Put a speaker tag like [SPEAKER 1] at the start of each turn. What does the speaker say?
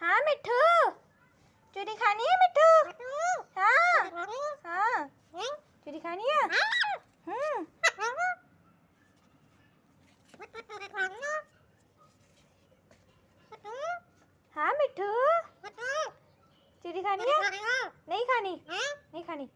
[SPEAKER 1] हाँ मिट्ठू, चूरी खानी है मिट्ठू? हाँ हाँ, चूरी खानी है। हाँ मिट्ठू, चूरी खानी है? नहीं खानी, नहीं खानी।